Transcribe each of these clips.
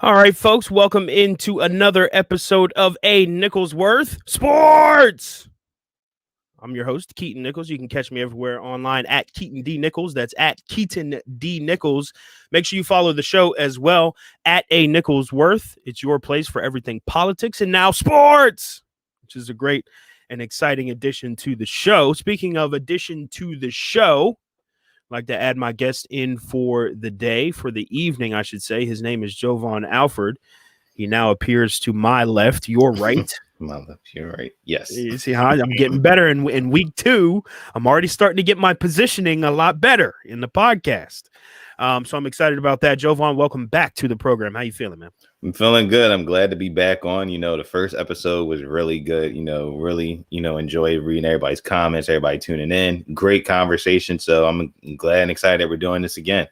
All right, folks, welcome into another episode of A Nichols Worth Sports. I'm your host, Keaton Nichols. You can catch me everywhere online at Keaton D. Nichols. That's at Keaton D. Nichols. Make sure you follow the show as well at A Nichols Worth. It's your place for everything politics and now sports, which is a great and exciting addition to the show. Speaking of addition to the show, I'd like to add my guest in for the day, for the evening, I should say. His name is Jovan Alford. He now appears to my left, your right. My left, you're right. Yes. You see how I'm getting better in week 2. I'm already starting to get my positioning a lot better in the podcast. So I'm excited about that. Jovan, welcome back to the program. How you feeling, man? I'm feeling good. I'm glad to be back on. The first episode was really good. Really, enjoyed reading everybody's comments, everybody tuning in. Great conversation. So I'm glad and excited that we're doing this again.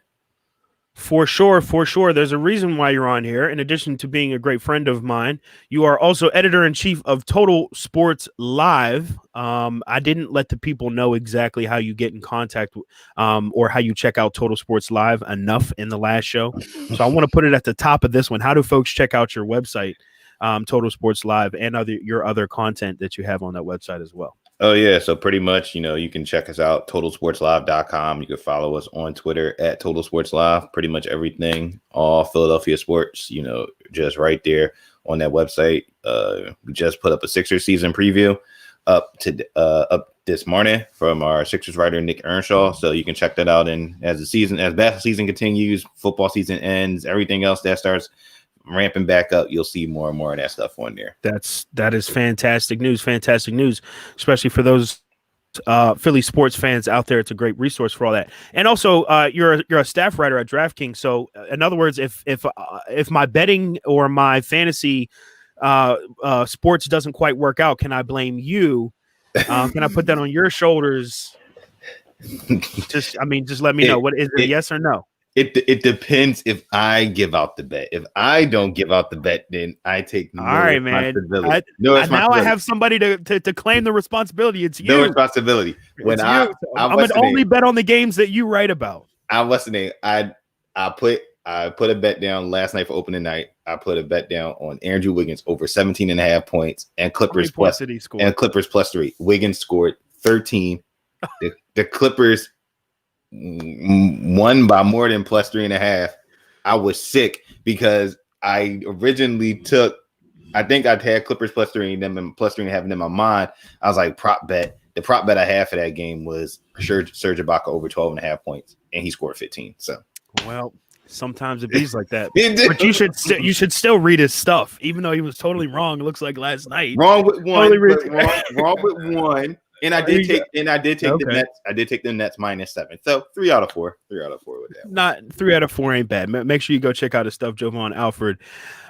For sure. There's a reason why you're on here. In addition to being a great friend of mine, you are also editor-in-chief of Total Sports Live. I didn't let the people know exactly how you get in contact or how you check out Total Sports Live enough in the last show. So I want to put it at the top of this one. How do folks check out your website, Total Sports Live, and your other content that you have on that website as well? Oh, yeah. So pretty much, you can check us out, totalsportslive.com. You can follow us on Twitter at Total Sports Live. Pretty much everything, all Philadelphia sports, just right there on that website. We just put up a Sixers season preview up this morning from our Sixers writer, Nick Earnshaw. So you can check that out. And as basketball season continues, football season ends, everything else that starts ramping back up, you'll see more and more of that stuff on there. That is fantastic news, especially for those Philly sports fans out there. It's a great resource for all that. And also you're a staff writer at DraftKings. So in other words, if my betting or my fantasy sports doesn't quite work out, can I blame you? Can I put that on your shoulders? Just let me know. What is it, yes or no? It depends if I give out the bet. If I don't give out the bet, then I take no responsibility. Now I have somebody to claim the responsibility. It's you. No responsibility. When I'm gonna only bet on the games that you write about. I'm listening. I put a bet down last night for opening night. I put a bet down on Andrew Wiggins over 17.5 points and Clippers plus 3. Wiggins scored 13. The Clippers won by more than plus 3.5. I was sick because I originally I think I'd had Clippers plus 3 and plus 3.5 in my mind. I was like, prop bet. The prop bet I had for that game was Serge Ibaka over 12.5 points, and he scored 15. So, well, sometimes it bees like that. But you should still read his stuff, even though he was totally wrong. It looks like last night. Wrong with one. Wrong with one. And I did take the Nets. I did take the Nets -7. So 3 out of 4. 3 out of 4 with that. Not 3 out of 4 ain't bad. Make sure you go check out his stuff, Jovan Alford,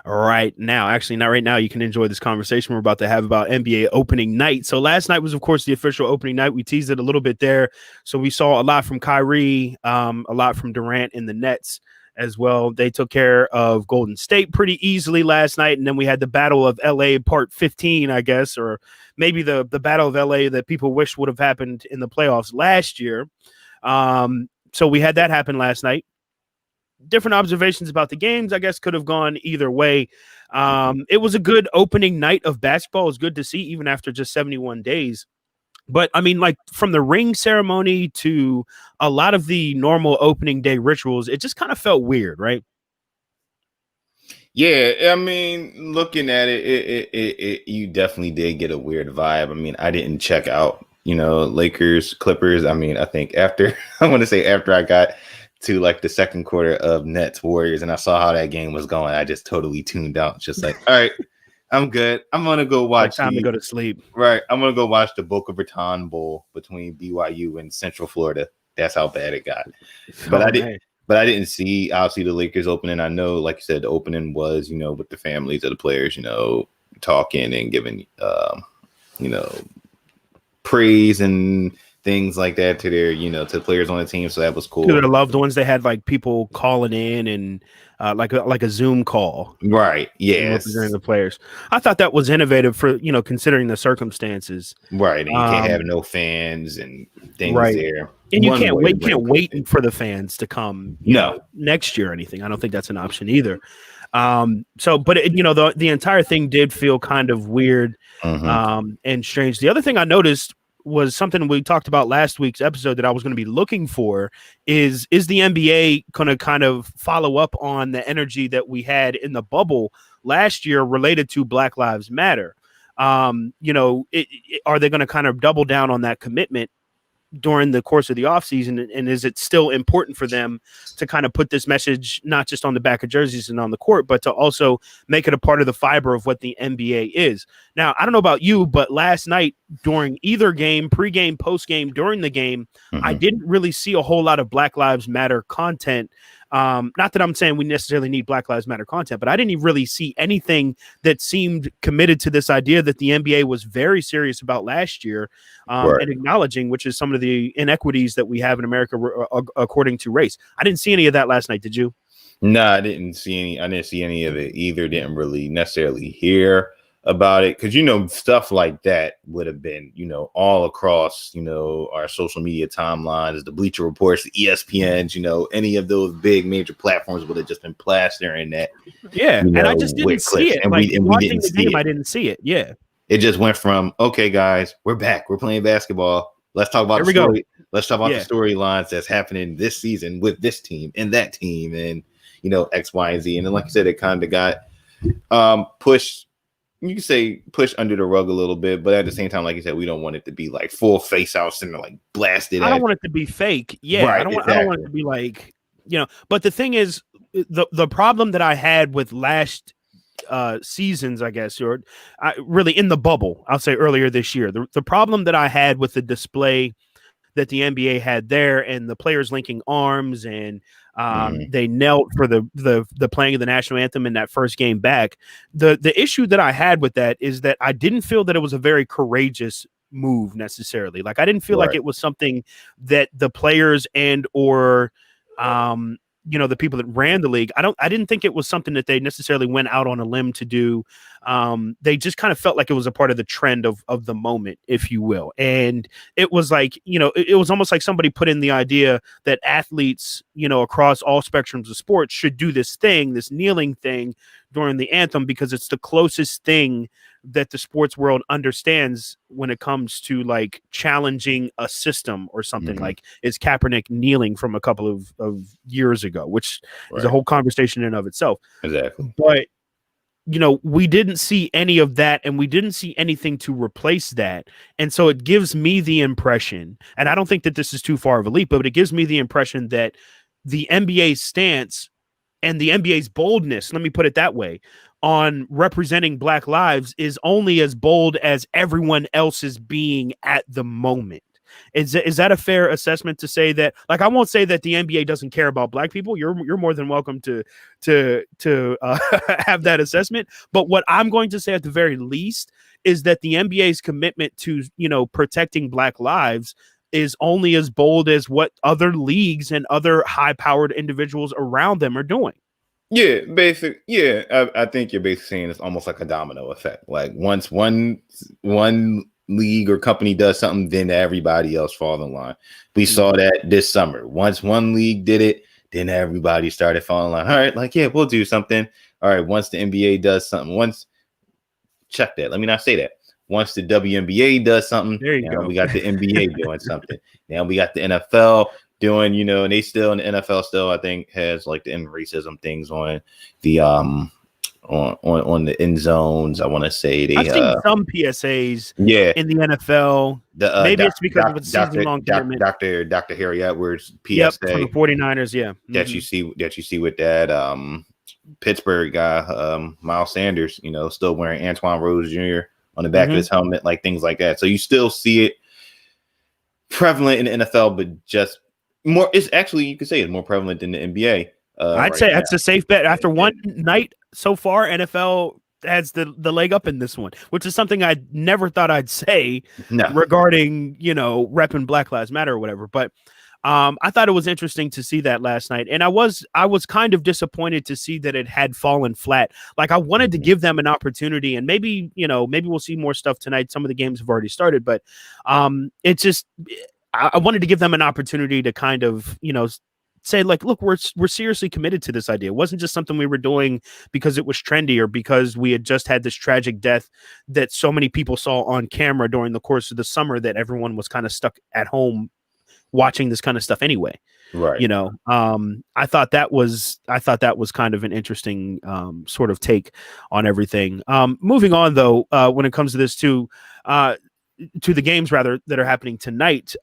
right now. Actually, not right now. You can enjoy this conversation we're about to have about NBA opening night. So last night was, of course, the official opening night. We teased it a little bit there. So we saw a lot from Kyrie, a lot from Durant and the Nets as well. They took care of Golden State pretty easily last night. And then we had the Battle of LA part 15, I guess, or maybe the Battle of LA that people wish would have happened in the playoffs last year. So we had that happen last night. Different observations about the games, I guess, could have gone either way. It was a good opening night of basketball. It was good to see, even after just 71 days. But from the ring ceremony to a lot of the normal opening day rituals, it just kind of felt weird, right? Yeah, looking at it, you definitely did get a weird vibe. I didn't check out, Lakers, Clippers. I think after I got to the second quarter of Nets Warriors and I saw how that game was going, I just totally tuned out. Just all right. I'm good. I'm gonna go watch. Time to go to sleep. Right. I'm gonna go watch the Boca Raton Bowl between BYU and Central Florida. That's how bad it got. But I didn't see obviously the Lakers opening. I know, like you said, the opening was with the families of the players, talking and giving praise and things like that to their to the players on the team. So that was cool. To their loved ones, they had people calling in and like a Zoom call, right? Yes, representing the players. I thought that was innovative for considering the circumstances, right? And you can't have no fans and things there, and you can't wait for the fans to come, next year or anything. I don't think that's an option either. So, but the entire thing did feel kind of weird, and strange. The other thing I noticed was something we talked about last week's episode that I was going to be looking for is the NBA going to kind of follow up on the energy that we had in the bubble last year related to Black Lives Matter? Are they going to kind of double down on that commitment during the course of the offseason? And is it still important for them to kind of put this message not just on the back of jerseys and on the court, but to also make it a part of the fiber of what the NBA is? Now, I don't know about you, but last night during either game, pregame, postgame, during the game, I didn't really see a whole lot of Black Lives Matter content. Not that I'm saying we necessarily need Black Lives Matter content, but I didn't even really see anything that seemed committed to this idea that the NBA was very serious about last year, and acknowledging, which is some of the inequities that we have in America according to race. I didn't see any of that last night. Did you? No, I didn't see any of it either. Didn't really necessarily hear about it, because stuff like that would have been all across our social media timelines, the Bleacher Reports, the ESPNs, any of those big major platforms would have just been plastering that. Yeah, and I just didn't see it. And we didn't see it. I didn't see it. Yeah, it just went from, okay, guys, we're back, we're playing basketball. Let's talk about the story. Let's talk about the storylines that's happening this season with this team and that team, and X, Y, and Z. And then, like I said, it kind of got pushed. You can say push under the rug a little bit, but at the same time, like you said, we don't want it to be like full face out center, like blasted. I don't want it to be fake. Yeah, right, I don't want it to be like, but the thing is, the problem that I had with last seasons, I guess, or really in the bubble, I'll say earlier this year, the problem that I had with the display that the NBA had there and the players linking arms and they knelt for the playing of the national anthem in that first game back. The issue that I had with that is that I didn't feel that it was a very courageous move necessarily. Like I didn't feel like it was something that the players and or the people that ran the league, I didn't think it was something that they necessarily went out on a limb to do. They just kind of felt like it was a part of the trend of the moment, if you will. And it was like, it was almost like somebody put in the idea that athletes, across all spectrums of sports should do this kneeling thing during the anthem, because it's the closest thing that the sports world understands when it comes to like challenging a system or something. Like is Kaepernick kneeling from a couple of years ago, which is a whole conversation in and of itself. Exactly. But we didn't see any of that, and we didn't see anything to replace that. And so it gives me the impression, and I don't think that this is too far of a leap, but it gives me the impression that the NBA's stance and the NBA's boldness, let me put it that way, on representing Black lives is only as bold as everyone else is being at the moment. Is that a fair assessment to say that? Like, I won't say that the NBA doesn't care about Black people. You're more than welcome to have that assessment. But what I'm going to say at the very least is that the NBA's commitment to protecting Black lives is only as bold as what other leagues and other high-powered individuals around them are doing. Yeah, I think you're basically saying it's almost like a domino effect. Like once one league or company does something, then everybody else falls in line. We saw that this summer. Once one league did it, then everybody started falling in line. All right, like, yeah, we'll do something. All right, once the NBA does something, check that. Let me not say that. Once the WNBA does something, now we got the NBA doing something. Now we got the NFL doing, and they still in the NFL still, I think, has like the end racism things on the on the end zones. I want to say they I've seen some PSAs in the NFL. Maybe it's because of a season-long commitment. Dr. Harry Edwards PSA from the 49ers, that you see with that Pittsburgh guy, Miles Sanders, still wearing Antoine Rose Jr. on the back of his helmet, like things like that. So you still see it prevalent in the NFL, but just more. It's actually, you could say it's more prevalent than the NBA. I'd say that's a safe bet. After one night so far, NFL has the leg up in this one, which is something I never thought I'd say regarding, repping Black Lives Matter or whatever. But I thought it was interesting to see that last night. And I was kind of disappointed to see that it had fallen flat. Like I wanted to give them an opportunity, and maybe we'll see more stuff tonight. Some of the games have already started, but I wanted to give them an opportunity to kind of, say like, look, we're seriously committed to this idea. It wasn't just something we were doing because it was trendy or because we had just had this tragic death that so many people saw on camera during the course of the summer that everyone was kind of stuck at home watching this kind of stuff anyway. Right. I thought that was kind of an interesting sort of take on everything. Moving on though, when it comes to this to the games rather that are happening tonight.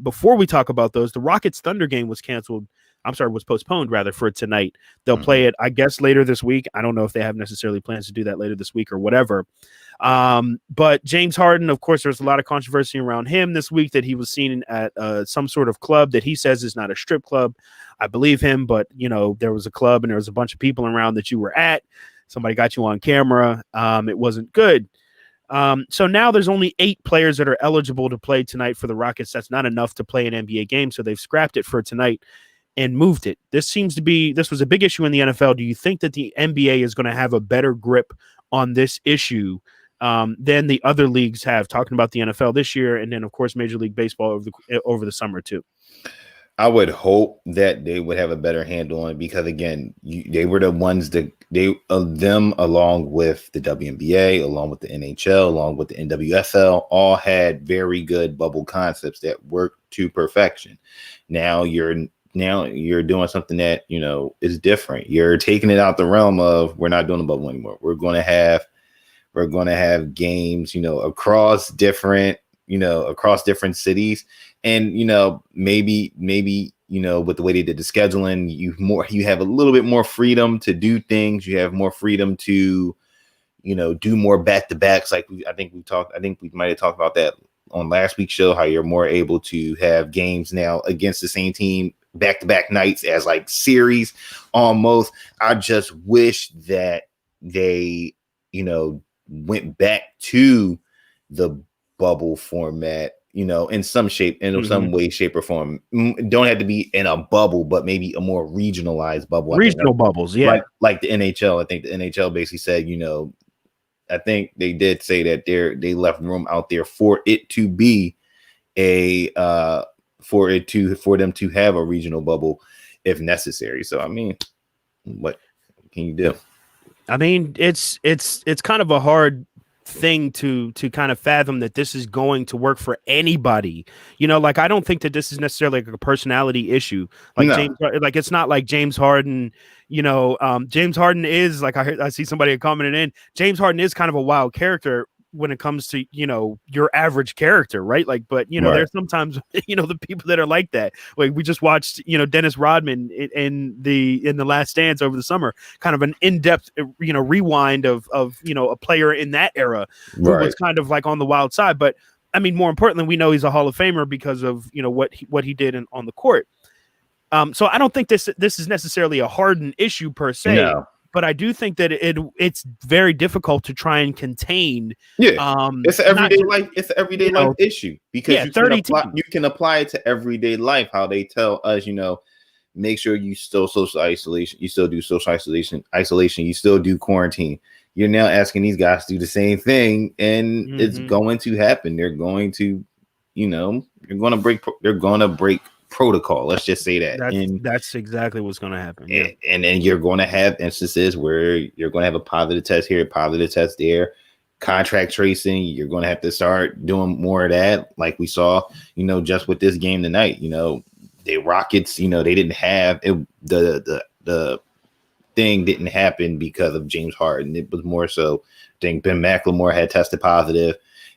Before we talk about those, the Rockets Thunder game was canceled. I'm sorry, was postponed rather for tonight. They'll play it, I guess, later this week. I don't know if they have necessarily plans to do that later this week or whatever. But James Harden, of course, there's a lot of controversy around him this week that he was seen at some sort of club that he says is not a strip club. I believe him, but there was a club and there was a bunch of people around that you were at. Somebody got you on camera. It wasn't good. So now there's only 8 players that are eligible to play tonight for the Rockets. That's not enough to play an NBA game, so they've scrapped it for tonight and moved it. This was a big issue in the NFL. Do you think that the NBA is going to have a better grip on this issue than the other leagues have? Talking about the NFL this year, and then of course Major League Baseball over the summer too. I would hope that they would have a better handle on it because, again, they were the ones that them along with the WNBA, along with the NHL, along with the NWSL, all had very good bubble concepts that worked to perfection. Now you're doing something that is different. You're taking it out the realm of we're not doing a bubble anymore. We're going to have games, across different cities. And, maybe, with the way they did the scheduling, you have a little bit more freedom to do things. You have more freedom to, do more back-to-backs. Like I think we might have talked about that on last week's show, how you're more able to have games now against the same team back-to-back nights as like series almost. I just wish that they, went back to the bubble format, in some shape, in some way, shape, or form. Don't have to be in a bubble, but maybe a more regionalized bubble. Regional bubbles, yeah. Like the NHL. I think the NHL basically said, I think they did say that they left room out there for it to be for them to have a regional bubble if necessary. So I mean, what can you do? I mean, it's kind of a hard thing to kind of fathom that this is going to work for anybody. Like I don't think that this is necessarily like a personality issue. Like no. It's not like James Harden. James Harden is like I see somebody commenting in. James Harden is kind of a wild character when it comes to your average character, right? Like, but right. There's sometimes the people that are like that. Like we just watched Dennis Rodman in the Last Dance over the summer, kind of an in-depth rewind of a player in that era who was kind of like on the wild side. But I mean, more importantly, we know he's a Hall of Famer because of what he did on the court. So I don't think this is necessarily a Harden issue per se. No. But I do think that it's very difficult to try and contain. Yeah, it's an everyday life. It's an everyday life issue because you can apply it to everyday life. How they tell us, make sure you still social isolation. You still do social isolation. You still do quarantine. You're now asking these guys to do the same thing, and it's going to happen. They're going to, they're going to break protocol. Let's just say that. That's exactly what's going to happen. Yeah. And then you're going to have instances where you're going to have a positive test here, positive test there, contract tracing. You're going to have to start doing more of that, like we saw, just with this game tonight. The Rockets, they didn't have it, the thing didn't happen because of James Harden. It was more so, I think Ben McLemore had tested positive,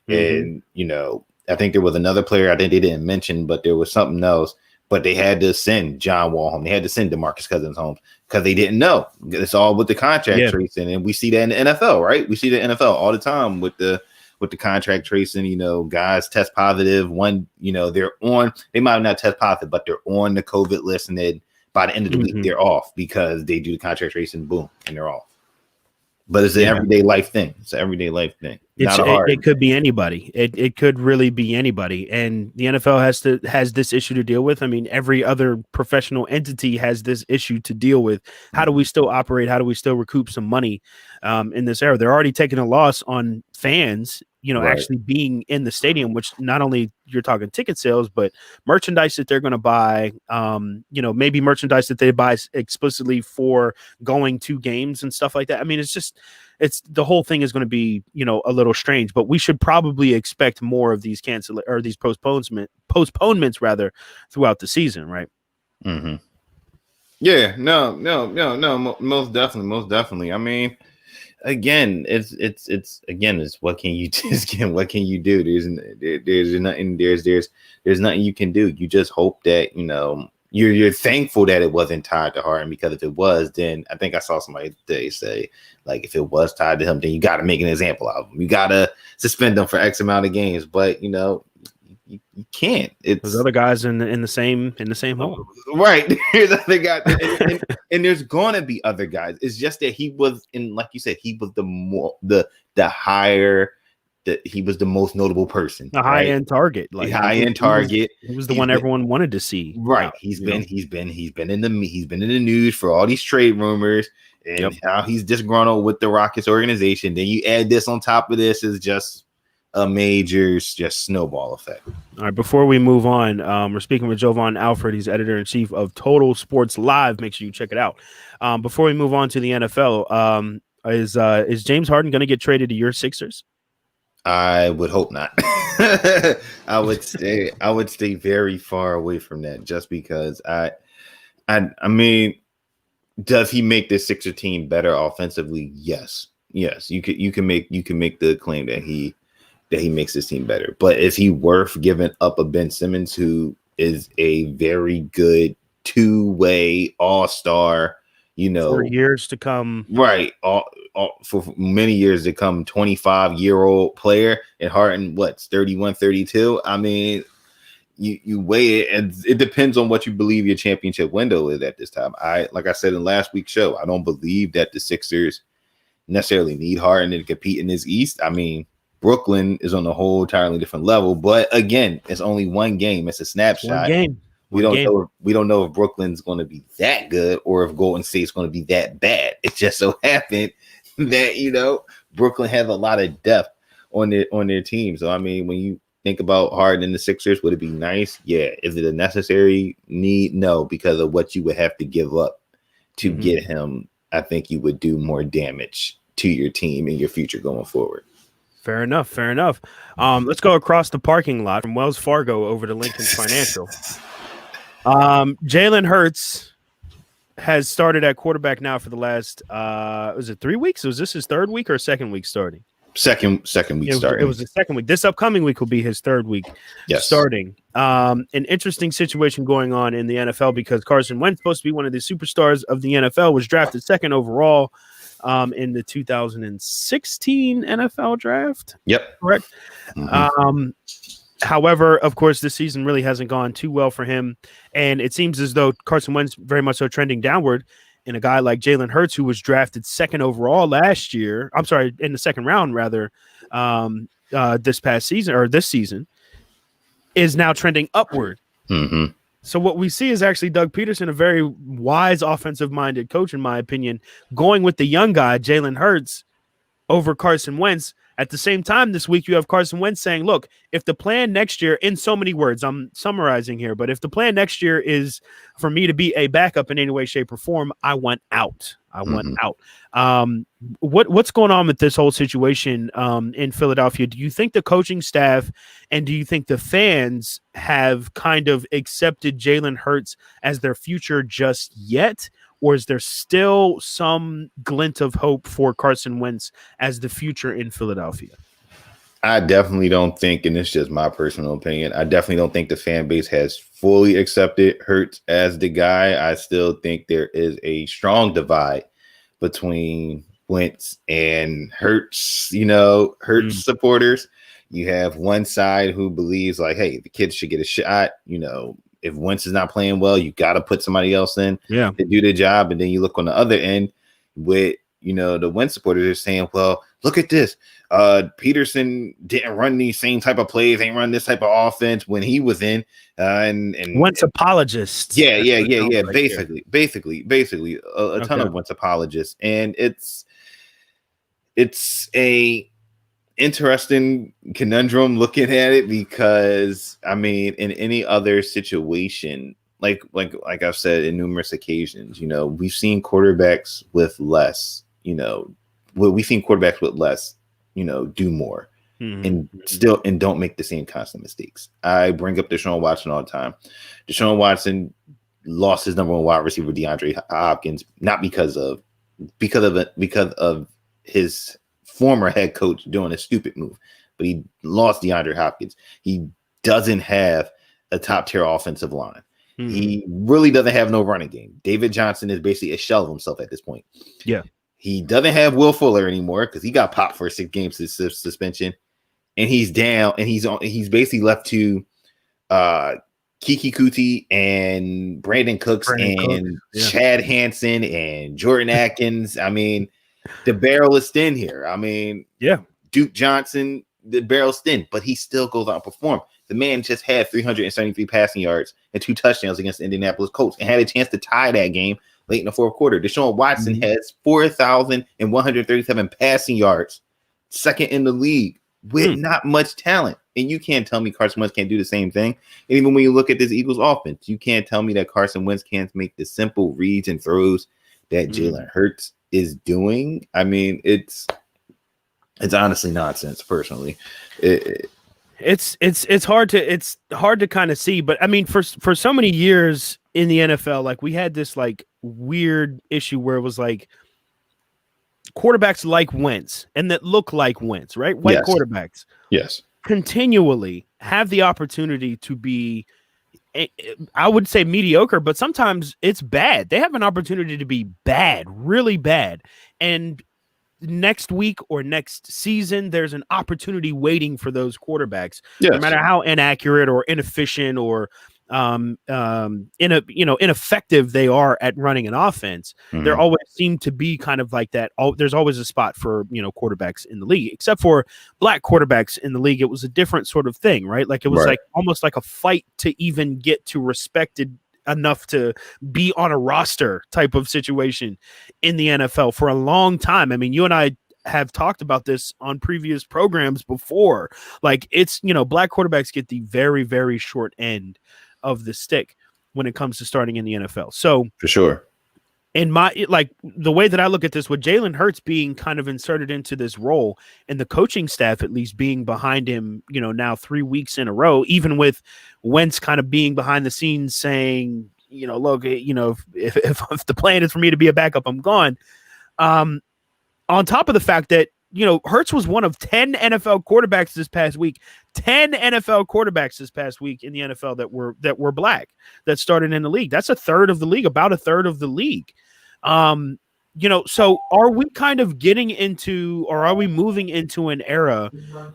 and I think there was another player I think they didn't mention, but there was something else. But they had to send John Wall home. They had to send DeMarcus Cousins home because they didn't know. It's all with the contract tracing, and we see that in the NFL, right? We see the NFL all the time with the contract tracing. Guys test positive. One, they're on. They might not test positive, but they're on the COVID list, and then by the end of the week they're off because they do the contract tracing. Boom, and they're off. But it's an everyday life thing. It's an everyday life thing. It could be anybody. It could really be anybody. And the NFL has this issue to deal with. I mean, every other professional entity has this issue to deal with. How do we still operate? How do we still recoup some money in this era? They're already taking a loss on fans, Right. actually being in the stadium, which not only you're talking ticket sales, but merchandise that they're going to buy, maybe merchandise that they buy explicitly for going to games and stuff like that. I mean, it's the whole thing is going to be, a little strange, but we should probably expect more of these these postponements rather throughout the season, right? Mm-hmm. Yeah, no, most definitely. I mean, again, it's what can you what can you do? There's nothing you can do. You just hope that you're thankful that it wasn't tied to Harden, because if it was, then I think I saw somebody today say, like, if it was tied to him, then you got to make an example of him. You got to suspend them for X amount of games, but you can't. It's There's other guys in the same hole. Right. There's other guys, and there's gonna be other guys. It's just that he was like you said, he was the higher, that he was the most notable person, a high end target, like high end target. He was the one everyone wanted to see. Right. He's been in the news for all these trade rumors and how he's disgruntled with the Rockets organization. Then you add this on top of this, is just a major snowball effect. All right, before we move on, we're speaking with Jovan Alford. He's editor-in-chief of Total Sports Live. Make sure you check it out. Before we move on to the NFL, is James Harden going to get traded to your Sixers? I would hope not. I would stay very far away from that, just because I mean, does he make the Sixer team better offensively? Yes. You can make the claim that he makes his team better. But is he worth giving up a Ben Simmons, who is a very good two-way all-star, for years to come, right? For many years to come, 25-year-old player, and Harden, what's 31, 32? I mean, you weigh it, and it depends on what you believe your championship window is at this time. Like I said in last week's show, I don't believe that the Sixers necessarily need Harden to compete in this East. I mean, Brooklyn is on a whole entirely different level, but again, it's only one game. It's a snapshot. One game. We don't know if Brooklyn's going to be that good or if Golden State's going to be that bad. It just so happened that Brooklyn has a lot of depth on their team. So I mean, when you think about Harden and the Sixers, would it be nice? Yeah. Is it a necessary need? No, because of what you would have to give up to get him. I think you would do more damage to your team and your future going forward. Fair enough. Let's go across the parking lot from Wells Fargo over to Lincoln's Financial. Jalen Hurts has started at quarterback now for the last, was it 3 weeks? Was this his third week or second week starting? Second week starting. It was the second week. This upcoming week will be his third week starting. An interesting situation going on in the NFL, because Carson Wentz, supposed to be one of the superstars of the NFL, was drafted second overall in the 2016 NFL draft. Yep. Correct. However, of course, this season really hasn't gone too well for him. And it seems as though Carson Wentz very much so trending downward, and a guy like Jalen Hurts, who was drafted second overall last year, in the second round, rather, this season, is now trending upward. Mm-hmm. So what we see is actually Doug Peterson, a very wise offensive-minded coach, in my opinion, going with the young guy, Jalen Hurts, over Carson Wentz. At the same time, this week, you have Carson Wentz saying, look, if the plan next year, in so many words, I'm summarizing here, but if the plan next year is for me to be a backup in any way, shape, or form, I want out. What's going on with this whole situation in Philadelphia? Do you think the coaching staff and do you think the fans have kind of accepted Jalen Hurts as their future just yet? Or is there still some glint of hope for Carson Wentz as the future in Philadelphia? I definitely don't think, and it's just my personal opinion, I definitely don't think the fan base has fully accepted Hurts as the guy. I still think there is a strong divide between Wentz and Hurts, Hurts supporters. You have one side who believes like, hey, the kids should get a shot, if Wentz is not playing well, you got to put somebody else in to do the job. And then you look on the other end with, the Wentz supporters are saying, well, look at this. Peterson didn't run these same type of plays, ain't run this type of offense when he was in. And Wentz apologists. Yeah. Basically, a ton of Wentz apologists. And it's a interesting conundrum looking at it, because I mean, in any other situation, like I've said in numerous occasions, we've seen quarterbacks with less, we've seen quarterbacks with less, do more. And still, and don't make the same constant mistakes. I bring up Deshaun Watson all the time. Deshaun Watson lost his number one wide receiver, DeAndre Hopkins, not because of his former head coach doing a stupid move, but he lost DeAndre Hopkins. He doesn't have a top tier offensive line. He really doesn't have no running game. David Johnson is basically a shell of himself at this point. Yeah. He doesn't have Will Fuller anymore because he got popped for a 6-game suspension, and he's down, and he's basically left to Kiki Kuti and Brandon Cooks and Chad Hansen and Jordan Atkins. I mean, the barrel is thin here. I mean, Duke Johnson, the barrel's thin, but he still goes out and perform. The man just had 373 passing yards and 2 touchdowns against the Indianapolis Colts and had a chance to tie that game late in the fourth quarter. Deshaun Watson has 4,137 passing yards, second in the league, with not much talent. And you can't tell me Carson Wentz can't do the same thing. And even when you look at this Eagles offense, you can't tell me that Carson Wentz can't make the simple reads and throws that Jalen Hurts is doing. I mean, it's honestly nonsense. Personally, it's hard to kind of see. But I mean, for so many years in the NFL, like we had this like weird issue where it was like quarterbacks like Wentz and that look like Wentz, right? White quarterbacks, continually have the opportunity to be, I would say, mediocre, but sometimes it's bad. They have an opportunity to be bad, really bad. And next week or next season, there's an opportunity waiting for those quarterbacks, no matter how inaccurate or inefficient or ineffective they are at running an offense. There always seem to be kind of like that. There's always a spot for, quarterbacks in the league, except for black quarterbacks in the league. It was a different sort of thing, right? Like it was like almost like a fight to even get to respected enough to be on a roster type of situation in the NFL for a long time. I mean, you and I have talked about this on previous programs before. Like it's, black quarterbacks get the very, very short end of the stick when it comes to starting in the NFL. So for sure, in the way that I look at this, with Jalen Hurts being kind of inserted into this role and the coaching staff at least being behind him, now 3 weeks in a row, even with Wentz kind of being behind the scenes saying, look, if the plan is for me to be a backup, I'm gone. On top of the fact that, Hurts was one of 10 NFL quarterbacks this past week. 10 NFL quarterbacks this past week in the NFL that were black that started in the league. That's a third of the league, about a third of the league. So are we kind of getting into, or are we moving into an era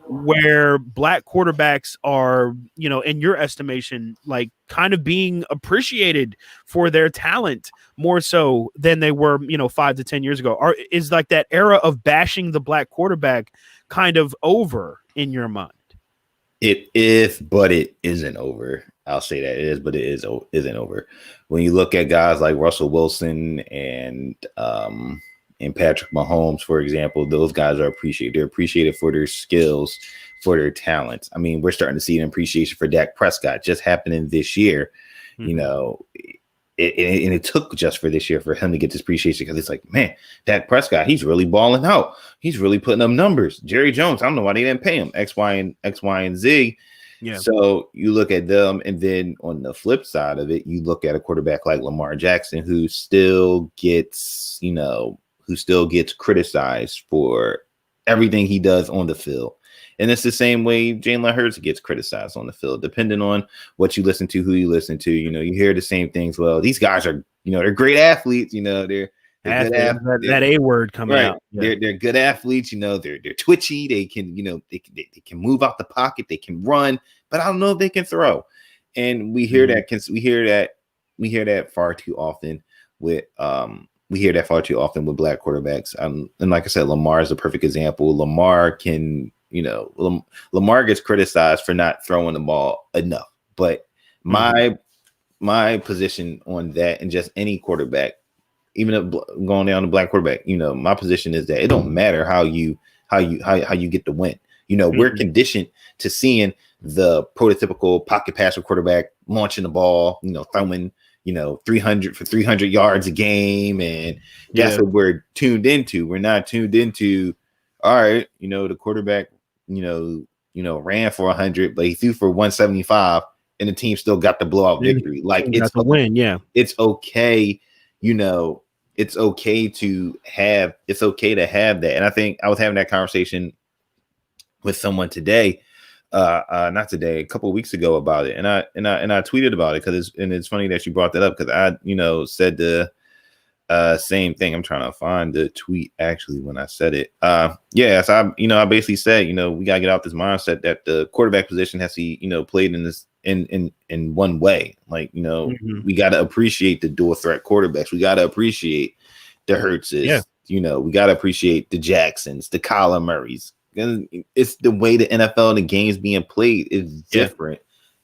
where black quarterbacks are, in your estimation, like kind of being appreciated for their talent more so than they were, 5 to 10 years ago? Is like that era of bashing the black quarterback kind of over in your mind? It is, but it isn't over. I'll say that it is, but it isn't over. When you look at guys like Russell Wilson and Patrick Mahomes, for example, those guys are appreciated. They're appreciated for their skills, for their talents. I mean, we're starting to see an appreciation for Dak Prescott just happening this year. It took just for this year for him to get this appreciation, because it's like, man, Dak Prescott, he's really balling out. He's really putting up numbers. Jerry Jones, I don't know why they didn't pay him X, Y, and Z. Yeah. So you look at them, and then on the flip side of it, you look at a quarterback like Lamar Jackson, who still gets criticized for everything he does on the field. And it's the same way Jalen Hurts gets criticized on the field, depending on what you listen to, who you listen to. You hear the same things. Well, these guys are, they're great athletes. They're good that A word coming out. Yeah. They're good athletes. They're twitchy. They can, they can move out the pocket. They can run, but I don't know if they can throw. And we hear that. We hear that far too often with black quarterbacks. And like I said, Lamar is a perfect example. Lamar can. Lamar gets criticized for not throwing the ball enough, but my position on that, and just any quarterback, even going down to black quarterback, my position is that it don't matter how you get the win. You know, we're conditioned to seeing the prototypical pocket passer quarterback launching the ball, you know, throwing, you know, 300 for 300 yards a game. And that's what we're tuned into. We're not tuned into, all right, you know, the quarterback, you know, ran for 100, but he threw for 175 and the team still got the blowout victory. Like it's a win. Yeah. It's okay. You know, it's okay to have that. And I think I was having that conversation with someone today, not today, a couple of weeks ago about it. And I tweeted about it because it's funny that you brought that up, because I, you know, said the same thing. I'm trying to find the tweet actually when I said it. So I basically said, you know, we gotta get out this mindset that the quarterback position has to be, you know, played in this in one way. Like, you know, we gotta appreciate the dual threat quarterbacks. We gotta appreciate the Hurtses. Yeah. You know, we gotta appreciate the Jacksons, the Kyler Murrays. It's the way the NFL and the game's being played is different.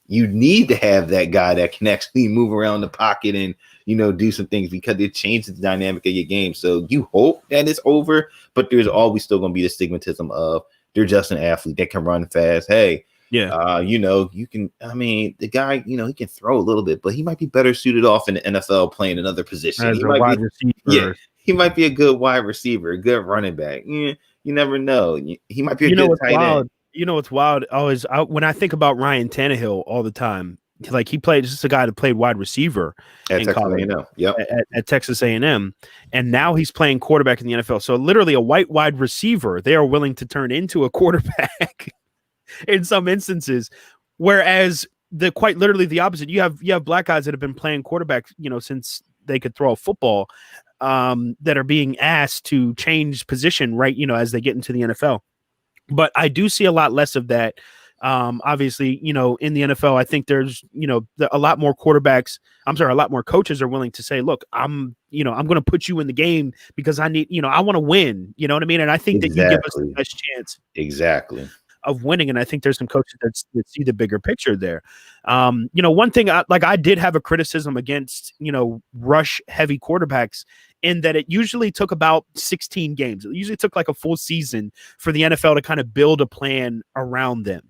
You need to have that guy that can actually move around the pocket and, you know, do some things, because it changes the dynamic of your game. So you hope that it's over, but there's always still going to be the stigmatism of they're just an athlete that can run fast. Hey, you know, you can, I mean, the guy, you know, he can throw a little bit, but he might be better suited off in the NFL playing another position. As a wide receiver. He might be a good wide receiver, a good running back. Yeah, you never know. He might be a good tight end. You know what's wild? Always, when I think about Ryan Tannehill all the time, like he played just a guy that played wide receiver at Texas A&M. Yep. At Texas A&M, and now he's playing quarterback in the NFL. So literally, a white wide receiver they are willing to turn into a quarterback in some instances, whereas quite literally the opposite. You have black guys that have been playing quarterback, you know, since they could throw a football, that are being asked to change position, right? You know, as they get into the NFL. But I do see a lot less of that. Obviously, you know, in the NFL, I think there's, you know, a lot more coaches are willing to say, look, I'm going to put you in the game because I need, you know, I want to win, you know what I mean? And I think that you give us the best chance of winning. And I think there's some coaches that see the bigger picture there. You know, one thing I did have a criticism against, you know, rush heavy quarterbacks, in that it usually took about 16 games. It usually took like a full season for the NFL to kind of build a plan around them.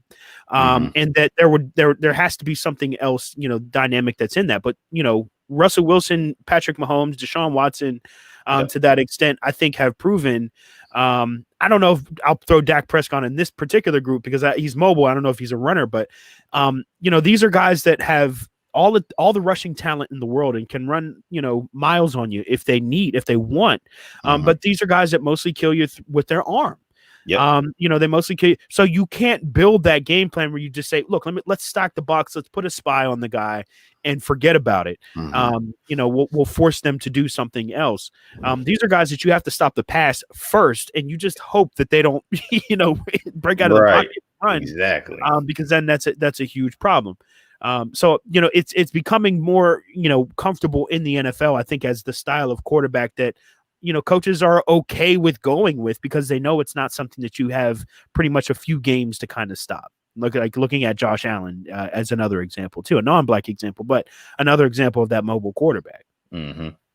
And that there has to be something else, you know, dynamic that's in that. But, you know, Russell Wilson, Patrick Mahomes, Deshaun Watson, to that extent, I think have proven. I don't know if I'll throw Dak Prescott in this particular group because he's mobile. I don't know if he's a runner, but you know, these are guys that have all the rushing talent in the world and can run, you know, miles on you if they want. But these are guys that mostly kill you with their arm. You know, they mostly kill you. So you can't build that game plan where you just say, look, let's stack the box. Let's put a spy on the guy and forget about it. You know, we'll force them to do something else. These are guys that you have to stop the pass first, and you just hope that they don't, you know, break out of the pocket and run. Exactly. Because then that's a huge problem. So, you know, it's becoming more, you know, comfortable in the NFL, I think, as the style of quarterback that, you know, coaches are okay with going with, because they know it's not something that you have pretty much a few games to kind of stop. Looking at Josh Allen as another example too, a non-black example, but another example of that mobile quarterback.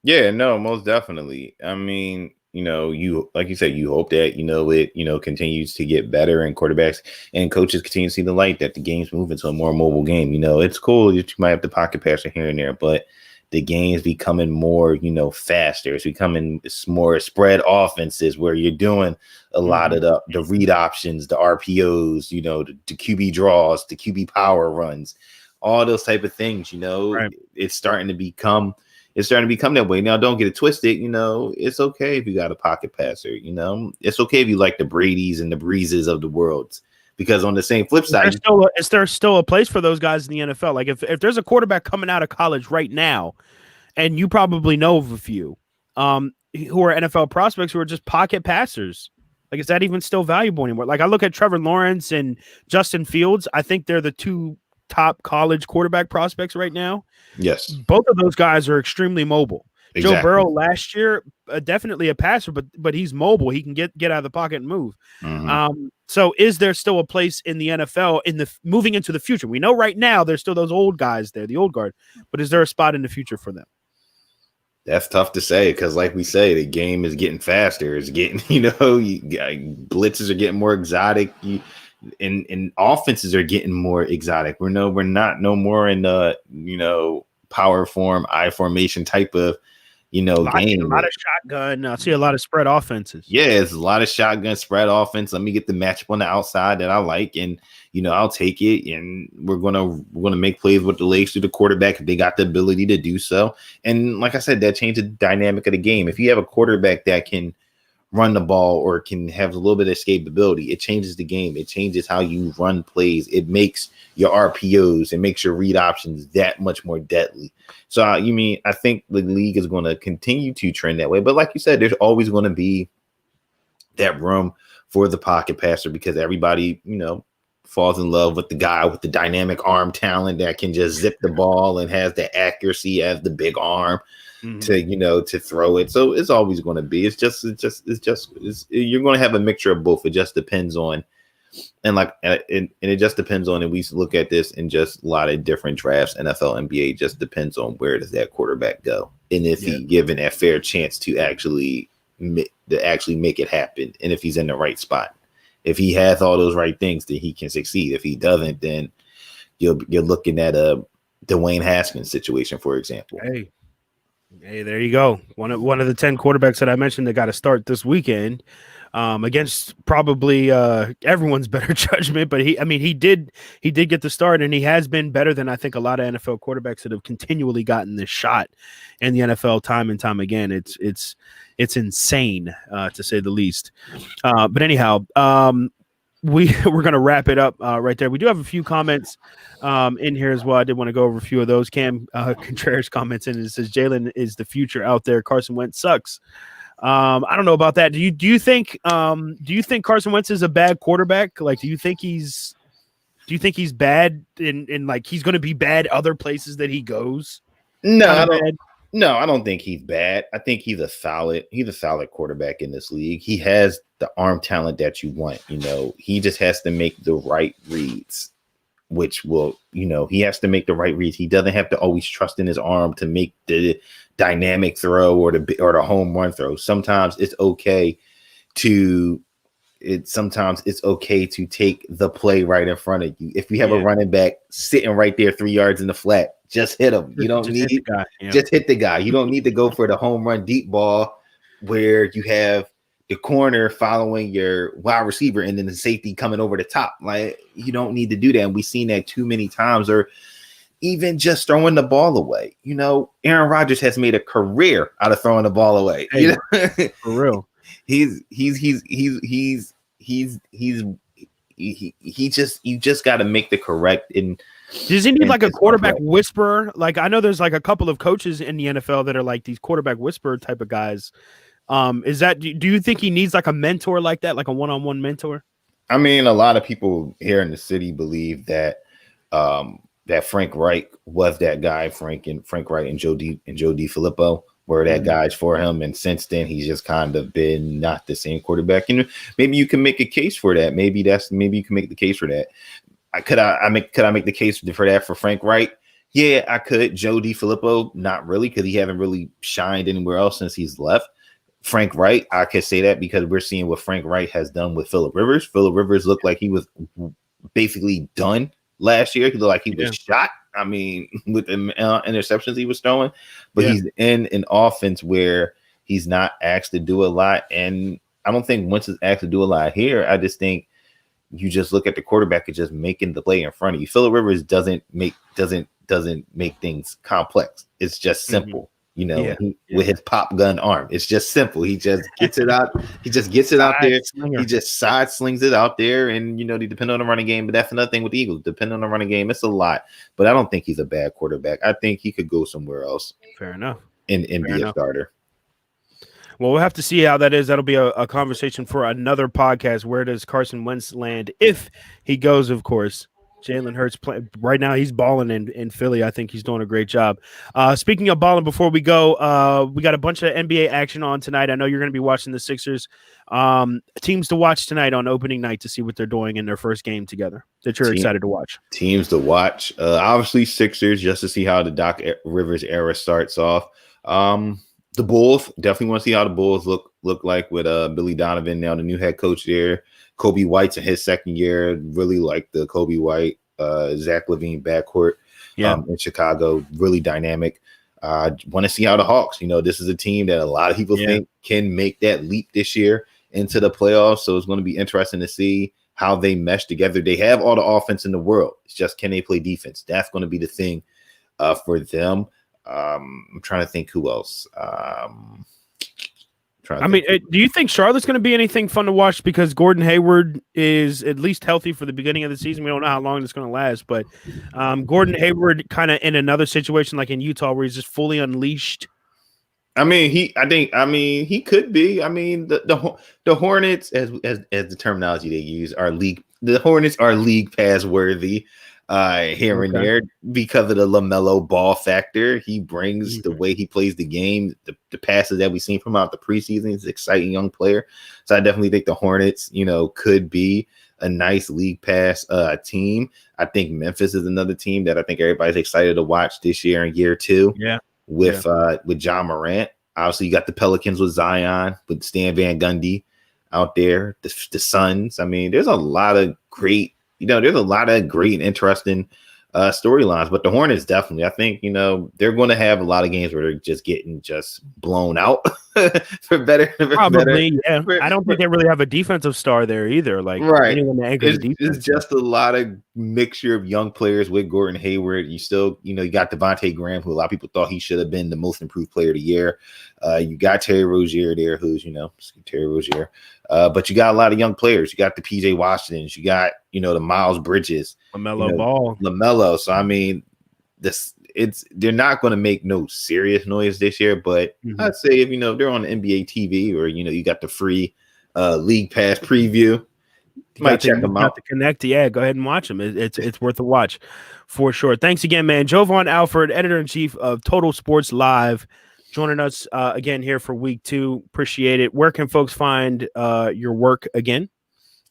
Yeah, no, most definitely. I mean, you know, like you said, you hope that, you know, it, you know, continues to get better, and quarterbacks and coaches continue to see the light that the game's moving to a more mobile game. You know, it's cool that you might have the pocket passer here and there, but the game's becoming more, you know, faster. It's becoming more spread offenses where you're doing a lot of the read options, the RPOs, you know, the QB draws, the QB power runs, all those type of things. You know, it's starting to become that way. Now, don't get it twisted. You know, it's okay if you got a pocket passer. You know, it's okay if you like the Bradys and the Breezes of the world. Because on the same flip side, is there still a place for those guys in the NFL? Like if there's a quarterback coming out of college right now, and you probably know of a few who are NFL prospects who are just pocket passers, like is that even still valuable anymore? Like I look at Trevor Lawrence and Justin Fields. I think they're the two top college quarterback prospects right now. Yes, both of those guys are extremely mobile. Exactly. Joe Burrow last year, definitely a passer, but he's mobile. He can get out of the pocket and move. So is there still a place in the NFL moving into the future? We know right now there's still those old guys there, the old guard, but is there a spot in the future for them? That's tough to say because, like we say, the game is getting faster. It's getting, you know, blitzes are getting more exotic. and offenses are getting more exotic. We're not no more in the power form, I formation type of game. A lot of shotgun. I see a lot of spread offenses. Yeah, it's a lot of shotgun spread offense. Let me get the matchup on the outside that I like, and I'll take it. And we're gonna make plays with the legs to the quarterback if they got the ability to do so. And like I said, that changes the dynamic of the game. If you have a quarterback that can run the ball or can have a little bit of escapability, it changes the game. It changes how you run plays. It makes your RPOs and makes your read options that much more deadly. So I think the league is going to continue to trend that way. But like you said, there's always going to be that room for the pocket passer because everybody, falls in love with the guy with the dynamic arm talent that can just zip the ball and has the accuracy as the big arm to throw it. So it's always going to be. You're going to have a mixture of both. It just depends on, and it just depends on. And we look at this in just a lot of different drafts. NFL, NBA just depends on where does that quarterback go, and if he given a fair chance to actually make it happen, and if he's in the right spot. If he has all those right things, then he can succeed. If he doesn't, then you're looking at a Dwayne Haskins situation, for example. Hey, there you go. One of the 10 quarterbacks that I mentioned that got to start this weekend against probably everyone's better judgment. But he did get the start, and he has been better than I think a lot of NFL quarterbacks that have continually gotten this shot in the NFL time and time again. It's insane to say the least. But anyhow, we're going to wrap it up right there. We do have a few comments in here as well. I did want to go over a few of those. Cam Contreras comments in. It says Jalen is the future out there. Carson Wentz sucks. I don't know about that. Do you think Carson Wentz is a bad quarterback? Like, do you think he's bad in like he's going to be bad other places that he goes? No, I don't. No, I don't think he's bad. I think he's a solid quarterback in this league. He has the arm talent that you want. He just has to make the right reads, which will, he has to make the right reads. He doesn't have to always trust in his arm to make the dynamic throw or the home run throw. Sometimes it's okay to take the play right in front of you. If you have a running back sitting right there 3 yards in the flat, just hit him. You don't need just hit the guy. You don't need to go for the home run deep ball where you have the corner following your wide receiver and then the safety coming over the top. Like, you don't need to do that. And we've seen that too many times, or even just throwing the ball away. Aaron Rodgers has made a career out of throwing the ball away. Hey, for real. You just got to make the correct. Does he need like a quarterback whisperer? Like, I know there's like a couple of coaches in the NFL that are like these quarterback whisperer type of guys. Do you think he needs like a mentor like that, like a one-on-one mentor? I mean, a lot of people here in the city believe that that Frank Reich was that guy. Frank Reich and Joe DiFilippo were that guys for him, and since then he's just kind of been not the same quarterback. Maybe you can make a case for that. Maybe you can make the case for that. Could I make the case for that for Frank Reich? Yeah, I could. Joe DiFilippo, not really, because he haven't really shined anywhere else since he's left. Frank Reich, I could say that because we're seeing what Frank Reich has done with Phillip Rivers. Phillip Rivers looked like he was basically done last year. He looked like he was shot. I mean, with the interceptions he was throwing, but he's in an offense where he's not asked to do a lot. And I don't think Wentz is asked to do a lot here. I just think you just look at the quarterback and just making the play in front of you. Phillip Rivers doesn't make things complex. It's just simple. With his pop gun arm, it's just simple. He just gets it out. He just gets it out there. Slinger. He just side slings it out there, and they depend on the running game. But that's another thing with the Eagles. Depending on the running game, it's a lot. But I don't think he's a bad quarterback. I think he could go somewhere else. Fair enough. And be a starter. Well, we'll have to see how that is. That'll be a conversation for another podcast. Where does Carson Wentz land if he goes? Of course. Jalen Hurts right now. He's balling in Philly. I think he's doing a great job. Speaking of balling, before we go, we got a bunch of NBA action on tonight. I know you're going to be watching the Sixers. Teams to watch tonight on opening night to see what they're doing in their first game together that you're excited to watch. Teams to watch. Obviously Sixers, just to see how the Doc Rivers era starts off. The Bulls, definitely want to see how the Bulls look like with Billy Donovan now, the new head coach there. Kobe White's in his second year. Really like the Kobe White, Zach LaVine backcourt in Chicago. Really dynamic. Want to see how the Hawks, this is a team that a lot of people think can make that leap this year into the playoffs. So it's going to be interesting to see how they mesh together. They have all the offense in the world. It's just, can they play defense? That's going to be the thing for them. I'm trying to think who else. Do you think Charlotte's going to be anything fun to watch? Because Gordon Hayward is at least healthy for the beginning of the season. We don't know how long it's going to last, but Gordon Hayward kind of in another situation like in Utah where he's just fully unleashed. He could be. The Hornets, as the terminology they use, are league. The Hornets are league pass worthy. Here and there because of the LaMelo Ball factor. He brings the way he plays the game, the passes that we've seen from out the preseason. He's an exciting young player. So I definitely think the Hornets, could be a nice league pass team. I think Memphis is another team that I think everybody's excited to watch this year and year two. Yeah. With John Morant. Obviously, you got the Pelicans with Zion, with Stan Van Gundy out there, the Suns. There's a lot of great and interesting storylines, but the Hornets definitely, I think, they're going to have a lot of games where they're just getting blown out for better. Probably, yeah. I don't think they really have a defensive star there either. Like, right. It's just a lot of mixture of young players with Gordon Hayward. You still, you got Devontae Graham, who a lot of people thought he should have been the most improved player of the year. You got Terry Rozier there, who's, Terry Rozier. But you got a lot of young players. You got the PJ Washingtons. You got, the Miles Bridges. LaMelo Ball. LaMelo. So, they're not going to make no serious noise this year. But I'd say if, they're on NBA TV or, you got the free League Pass preview, you might check them out. To connect. Yeah, go ahead and watch them. It's worth a watch for sure. Thanks again, man. Jovan Alford, editor-in-chief of Total Sports Live, joining us again here for week 2. Appreciate it. Where can folks find your work again?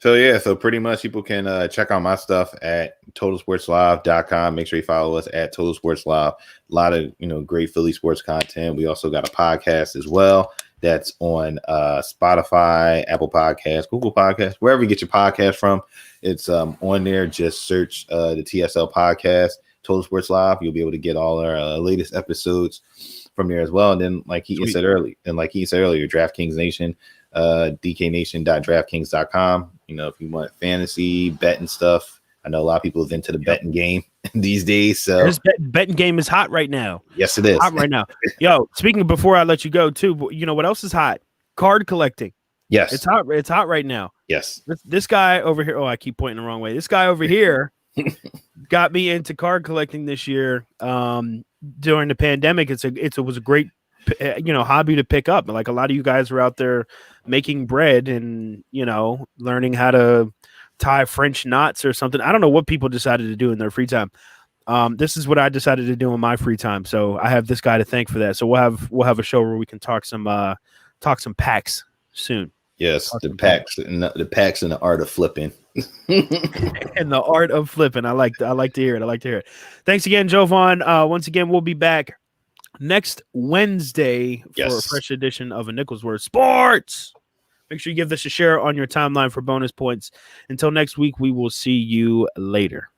So pretty much people can check out my stuff at totalsportslive.com. Make sure you follow us at Total Sports Live. A lot of, great Philly sports content. We also got a podcast as well that's on Spotify, Apple Podcasts, Google Podcasts, wherever you get your podcast from. It's on there. Just search the TSL podcast, Total Sports Live. You'll be able to get all our latest episodes from there as well. And then like he said earlier, DraftKings Nation, dknation.draftkings.com. If you want fantasy betting stuff, I know a lot of people are into the betting game these days. So this betting game is hot right now. Yes, it is. Hot right now. Yo, speaking of, before I let you go too, you know what else is hot? Card collecting. Yes. It's hot. It's hot right now. Yes. This guy over here. Oh, I keep pointing the wrong way. This guy over here got me into card collecting this year. During the pandemic, it was a great hobby to pick up. Like a lot of you guys are out there making bread and learning how to tie French knots or something. I don't know what people decided to do in their free time. This is what I decided to do in my free time. So I have this guy to thank for that. So we'll have a show where we can talk some packs soon. Yes, the packs and the art of flipping. And the art of flipping. I like to hear it. Thanks again, Jovan. Once again, we'll be back next Wednesday for a fresh edition of A Nickel's Worth Sports. Make sure you give this a share on your timeline for bonus points. Until next week, we will see you later.